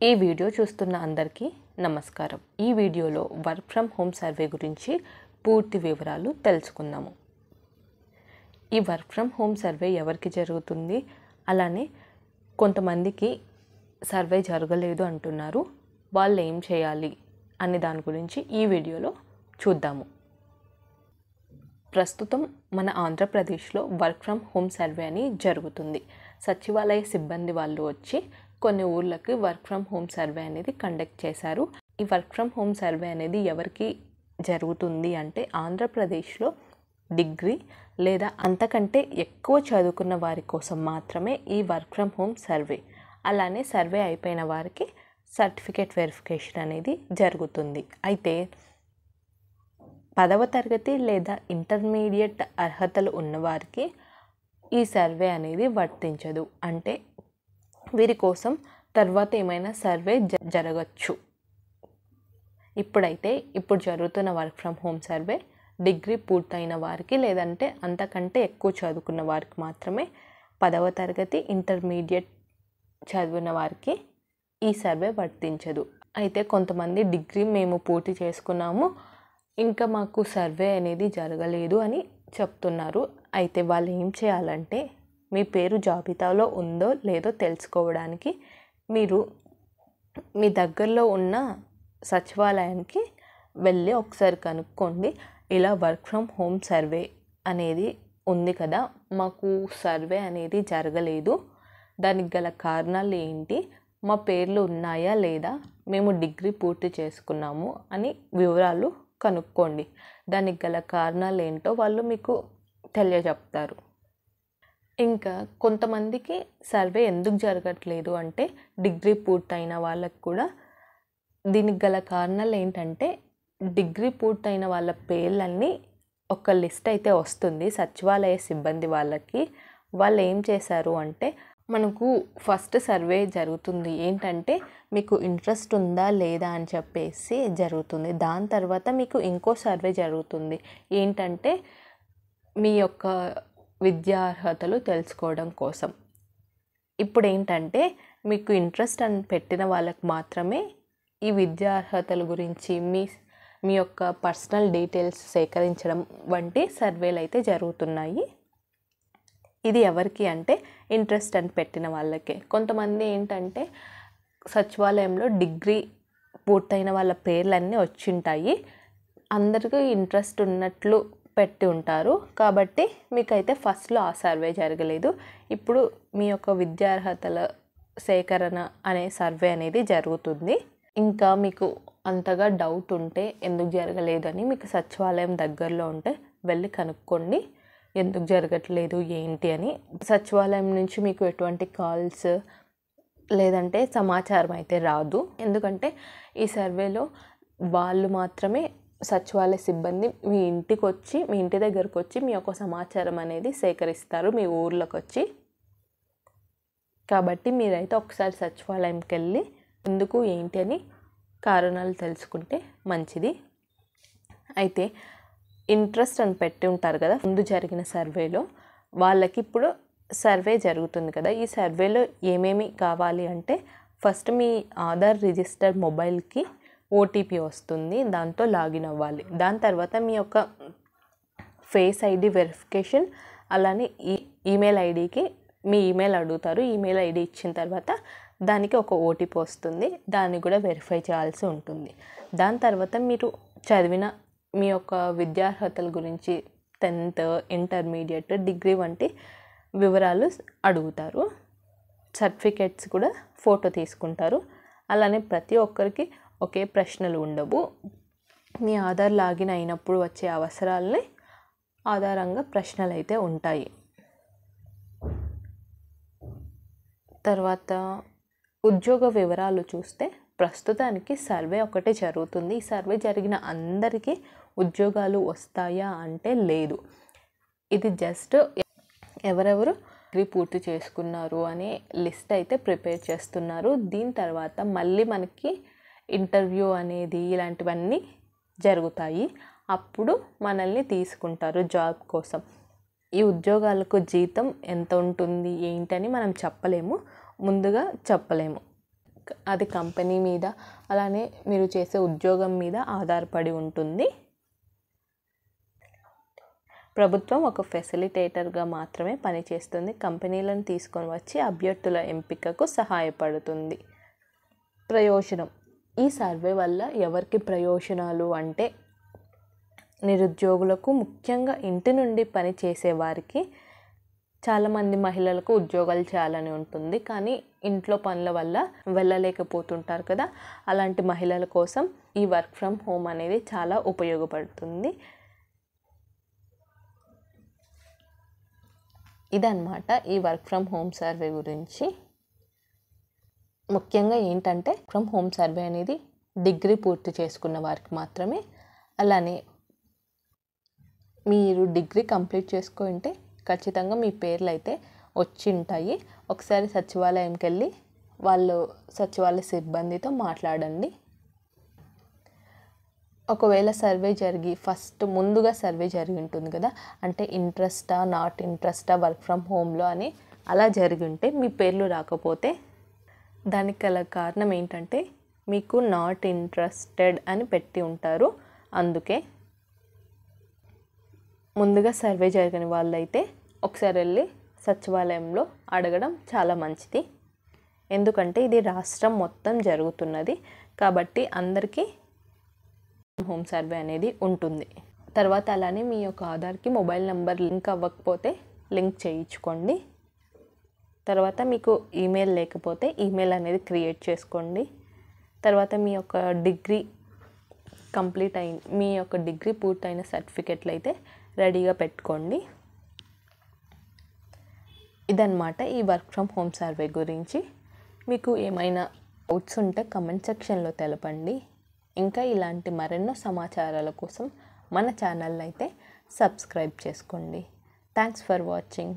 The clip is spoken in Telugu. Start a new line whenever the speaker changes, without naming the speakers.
ఈ వీడియో చూస్తున్న అందరికీ నమస్కారం. ఈ వీడియోలో వర్క్ ఫ్రమ్ హోమ్ సర్వే గురించి పూర్తి వివరాలు తెలుసుకుందాము. ఈ వర్క్ ఫ్రమ్ హోమ్ సర్వే ఎవరికి జరుగుతుంది, అలానే కొంతమందికి సర్వే జరగలేదు అంటున్నారు, వాళ్ళు ఏం చేయాలి అనే దాని గురించి ఈ వీడియోలో చూద్దాము. ప్రస్తుతం మన ఆంధ్రప్రదేశ్లో వర్క్ ఫ్రమ్ హోమ్ సర్వే అని జరుగుతుంది. సచివాలయ సిబ్బంది వాళ్ళు వచ్చి కొన్ని ఊర్లకి వర్క్ ఫ్రమ్ హోమ్ సర్వే అనేది కండక్ట్ చేశారు. ఈ వర్క్ ఫ్రమ్ హోమ్ సర్వే అనేది ఎవరికి జరుగుతుంది అంటే ఆంధ్రప్రదేశ్లో డిగ్రీ లేదా అంతకంటే ఎక్కువ చదువుకున్న వారి కోసం మాత్రమే ఈ వర్క్ ఫ్రమ్ హోమ్ సర్వే. అలానే సర్వే అయిపోయిన వారికి సర్టిఫికేట్ వెరిఫికేషన్ అనేది జరుగుతుంది. అయితే 10వ తరగతి లేదా ఇంటర్మీడియట్ అర్హతలు ఉన్నవారికి ఈ సర్వే అనేది వర్తించదు. అంటే వీరి కోసం తర్వాత ఏమైనా సర్వే జరగచ్చు. ఇప్పుడు జరుగుతున్న work from home survey degree పూర్తయిన వారికి లేదంటే అంతకంటే ఎక్కువ చదువుకున్న వారికి మాత్రమే, 10వ తరగతి ఇంటర్మీడియట్ చదివిన వారికి ఈ సర్వే వర్తించదు. అయితే కొంతమంది డిగ్రీ మేము పూర్తి చేసుకున్నాము, ఇంకా మాకు సర్వే అనేది జరగలేదు అని చెప్తున్నారు. అయితే వాళ్ళు ఏం చేయాలంటే, మీ పేరు జాబితాలో ఉందో లేదో తెలుసుకోవడానికి మీరు మీ దగ్గరలో ఉన్న సచివాలయానికి వెళ్ళి ఒకసారి కనుక్కోండి. ఇలా వర్క్ ఫ్రమ్ హోమ్ సర్వే అనేది ఉంది కదా, మాకు సర్వే అనేది జరగలేదు, దానికి గల కారణాలు ఏంటి, మా పేర్లు ఉన్నాయా లేదా, మేము డిగ్రీ పూర్తి చేసుకున్నాము అని వివరాలు కనుక్కోండి. దానికి గల కారణాలు ఏంటో వాళ్ళు మీకు తెలియజెప్తారు. ఇంకా కొంతమందికి సర్వే ఎందుకు జరగట్లేదు అంటే, డిగ్రీ పూర్తయిన వాళ్ళకి కూడా దీనికి గల కారణాలు ఏంటంటే, డిగ్రీ పూర్తయిన వాళ్ళ పేర్లన్నీ ఒక లిస్ట్ అయితే వస్తుంది సచివాలయ సిబ్బంది వాళ్ళకి. వాళ్ళు ఏం చేశారు అంటే, మనకు ఫస్ట్ సర్వే జరుగుతుంది ఏంటంటే మీకు ఇంట్రెస్ట్ ఉందా లేదా అని చెప్పేసి జరుగుతుంది. దాని తర్వాత మీకు ఇంకో సర్వే జరుగుతుంది ఏంటంటే మీ యొక్క విద్యా అర్హతలు తెలుసుకోవడం కోసం. ఇప్పుడు ఏంటంటే మీకు ఇంట్రెస్ట్ అని పెట్టిన వాళ్ళకి మాత్రమే ఈ విద్యా అర్హతల గురించి మీ యొక్క పర్సనల్ డీటెయిల్స్ సేకరించడం వంటి సర్వేలు అయితే జరుగుతున్నాయి. ఇది ఎవరికి అంటే ఇంట్రెస్ట్ అని పెట్టిన వాళ్ళకే. కొంతమంది ఏంటంటే సచివాలయంలో డిగ్రీ పూర్తయిన వాళ్ళ పేర్లన్నీ వచ్చింటాయి, అందరికీ ఇంట్రెస్ట్ ఉన్నట్లు పెట్టి ఉంటారు కాబట్టి మీకైతే ఫస్ట్లో ఆ సర్వే జరగలేదు. ఇప్పుడు మీ యొక్క విద్యార్హతల సేకరణ అనే సర్వే అనేది జరుగుతుంది. ఇంకా మీకు అంతగా డౌట్ ఉంటే ఎందుకు జరగలేదని మీకు సచివాలయం దగ్గరలో ఉంటే వెళ్ళి కనుక్కోండి, ఎందుకు జరగట్లేదు ఏంటి అని. సచివాలయం నుంచి మీకు ఎటువంటి కాల్స్ లేదంటే సమాచారం అయితే రాదు. ఎందుకంటే ఈ సర్వేలో వాళ్ళు మాత్రమే, సచివాలయ సిబ్బంది మీ ఇంటి దగ్గరకు వచ్చి మీ యొక్క సమాచారం అనేది సేకరిస్తారు మీ ఊర్లోకి వచ్చి. కాబట్టి మీరైతే ఒకసారి సచివాలయంకి వెళ్ళి ఎందుకు ఏంటి అని కారణాలు తెలుసుకుంటే మంచిది. అయితే ఇంట్రెస్ట్ అని పెట్టి ఉంటారు కదా ముందు జరిగిన సర్వేలో, వాళ్ళకి ఇప్పుడు సర్వే జరుగుతుంది కదా, ఈ సర్వేలో ఏమేమి కావాలి అంటే, ఫస్ట్ మీ ఆధార్ రిజిస్టర్ మొబైల్కి ఓటీపీ వస్తుంది, దాంతో లాగిన్ అవ్వాలి. దాని తర్వాత మీ యొక్క ఫేస్ ఐడి వెరిఫికేషన్, అలానే ఈమెయిల్ ఐడికి మీ ఈమెయిల్ అడుగుతారు. ఈమెయిల్ ఐడి ఇచ్చిన తర్వాత దానికి ఒక ఓటీపీ వస్తుంది, దాన్ని కూడా వెరిఫై చేయాల్సి ఉంటుంది. దాని తర్వాత మీరు చదివిన మీ యొక్క విద్యార్హతల గురించి 10th, ఇంటర్మీడియట్, డిగ్రీ వంటి వివరాలు అడుగుతారు. సర్టిఫికేట్స్ కూడా ఫోటో తీసుకుంటారు. అలానే ప్రతి ఒక్కరికి ఒకే ప్రశ్నలు ఉండవు. మీ ఆధార్ లాగిన్ అయినప్పుడు వచ్చే అవసరాలని ఆధారంగా ప్రశ్నలు అయితే ఉంటాయి. తర్వాత ఉద్యోగ వివరాలు చూస్తే ప్రస్తుతానికి సర్వే ఒకటే జరుగుతుంది. ఈ సర్వే జరిగిన అందరికీ ఉద్యోగాలు వస్తాయా అంటే లేదు. ఇది జస్ట్ ఎవరెవరు డిగ్రీ పూర్తి చేసుకున్నారు అనే లిస్ట్ అయితే ప్రిపేర్ చేస్తున్నారు. దీని తర్వాత మళ్ళీ మనకి ఇంటర్వ్యూ అనేది ఇలాంటివన్నీ జరుగుతాయి. అప్పుడు మనల్ని తీసుకుంటారు జాబ్ కోసం. ఈ ఉద్యోగాలకు జీతం ఎంత ఉంటుంది ఏంటని మనం ముందుగా చెప్పలేము. అది కంపెనీ మీద అలానే మీరు చేసే ఉద్యోగం మీద ఆధారపడి ఉంటుంది. ప్రభుత్వం ఒక ఫెసిలిటేటర్గా మాత్రమే పనిచేస్తుంది. కంపెనీలను తీసుకొని వచ్చి అభ్యర్థుల ఎంపికకు సహాయపడుతుంది. ప్రయోజనం. ఈ సర్వే వల్ల ఎవరికి ప్రయోజనాలు అంటే నిరుద్యోగులకు, ముఖ్యంగా ఇంటి నుండి పని చేసేవారికి, చాలామంది మహిళలకు ఉద్యోగాలు చేయాలని ఉంటుంది కానీ ఇంట్లో పనుల వల్ల వెళ్ళలేకపోతుంటారు కదా, అలాంటి మహిళల కోసం ఈ వర్క్ ఫ్రమ్ హోమ్ అనేది చాలా ఉపయోగపడుతుంది. ఇదన్నమాట ఈ వర్క్ ఫ్రమ్ హోమ్ సర్వే గురించి. ముఖ్యంగా ఏంటంటే ఫ్రమ్ హోమ్ సర్వే అనేది డిగ్రీ పూర్తి చేసుకున్న వారికి మాత్రమే. అలానే మీరు డిగ్రీ కంప్లీట్ చేసుకుంటే ఖచ్చితంగా మీ పేర్లు అయితే వచ్చి ఉంటాయి. ఒకసారి సచివాలయంకి వెళ్ళి సచివాలయ సిబ్బందితో మాట్లాడండి. ఒకవేళ సర్వే జరిగి ముందుగా సర్వే జరిగి ఉంటుంది కదా, అంటే ఇంట్రెస్టా నాట్ ఇంట్రెస్టా వర్క్ ఫ్రమ్ హోమ్లో అని అలా జరిగి ఉంటే మీ పేర్లు రాకపోతే దానికి గల కారణం ఏంటంటే మీకు నాట్ ఇంట్రెస్టెడ్ అని పెట్టి ఉంటారు. అందుకే ముందుగా సర్వే జరిగిన వాళ్ళైతే ఒకసారి వెళ్ళి సచివాలయంలో అడగడం చాలా మంచిది. ఎందుకంటే ఇది రాష్ట్రం మొత్తం జరుగుతున్నది కాబట్టి అందరికీ హోమ్ సర్వే అనేది ఉంటుంది. తర్వాత అలానే మీ యొక్క ఆధార్కి మొబైల్ నెంబర్ లింక్ అవ్వకపోతే లింక్ చేయించుకోండి. తర్వాత మీకు ఈమెయిల్ లేకపోతే ఈమెయిల్ అనేది క్రియేట్ చేసుకోండి. తర్వాత మీ యొక్క డిగ్రీ పూర్తయిన సర్టిఫికెట్లు అయితే రెడీగా పెట్టుకోండి. ఇదన్నమాట ఈ వర్క్ ఫ్రమ్ హోమ్ సర్వే గురించి. మీకు ఏమైనా డౌట్స్ ఉంటే కమెంట్ సెక్షన్లో తెలపండి. ఇంకా ఇలాంటి మరెన్నో సమాచారాల కోసం మన ఛానల్ అయితే సబ్స్క్రైబ్ చేసుకోండి. Thanks for watching.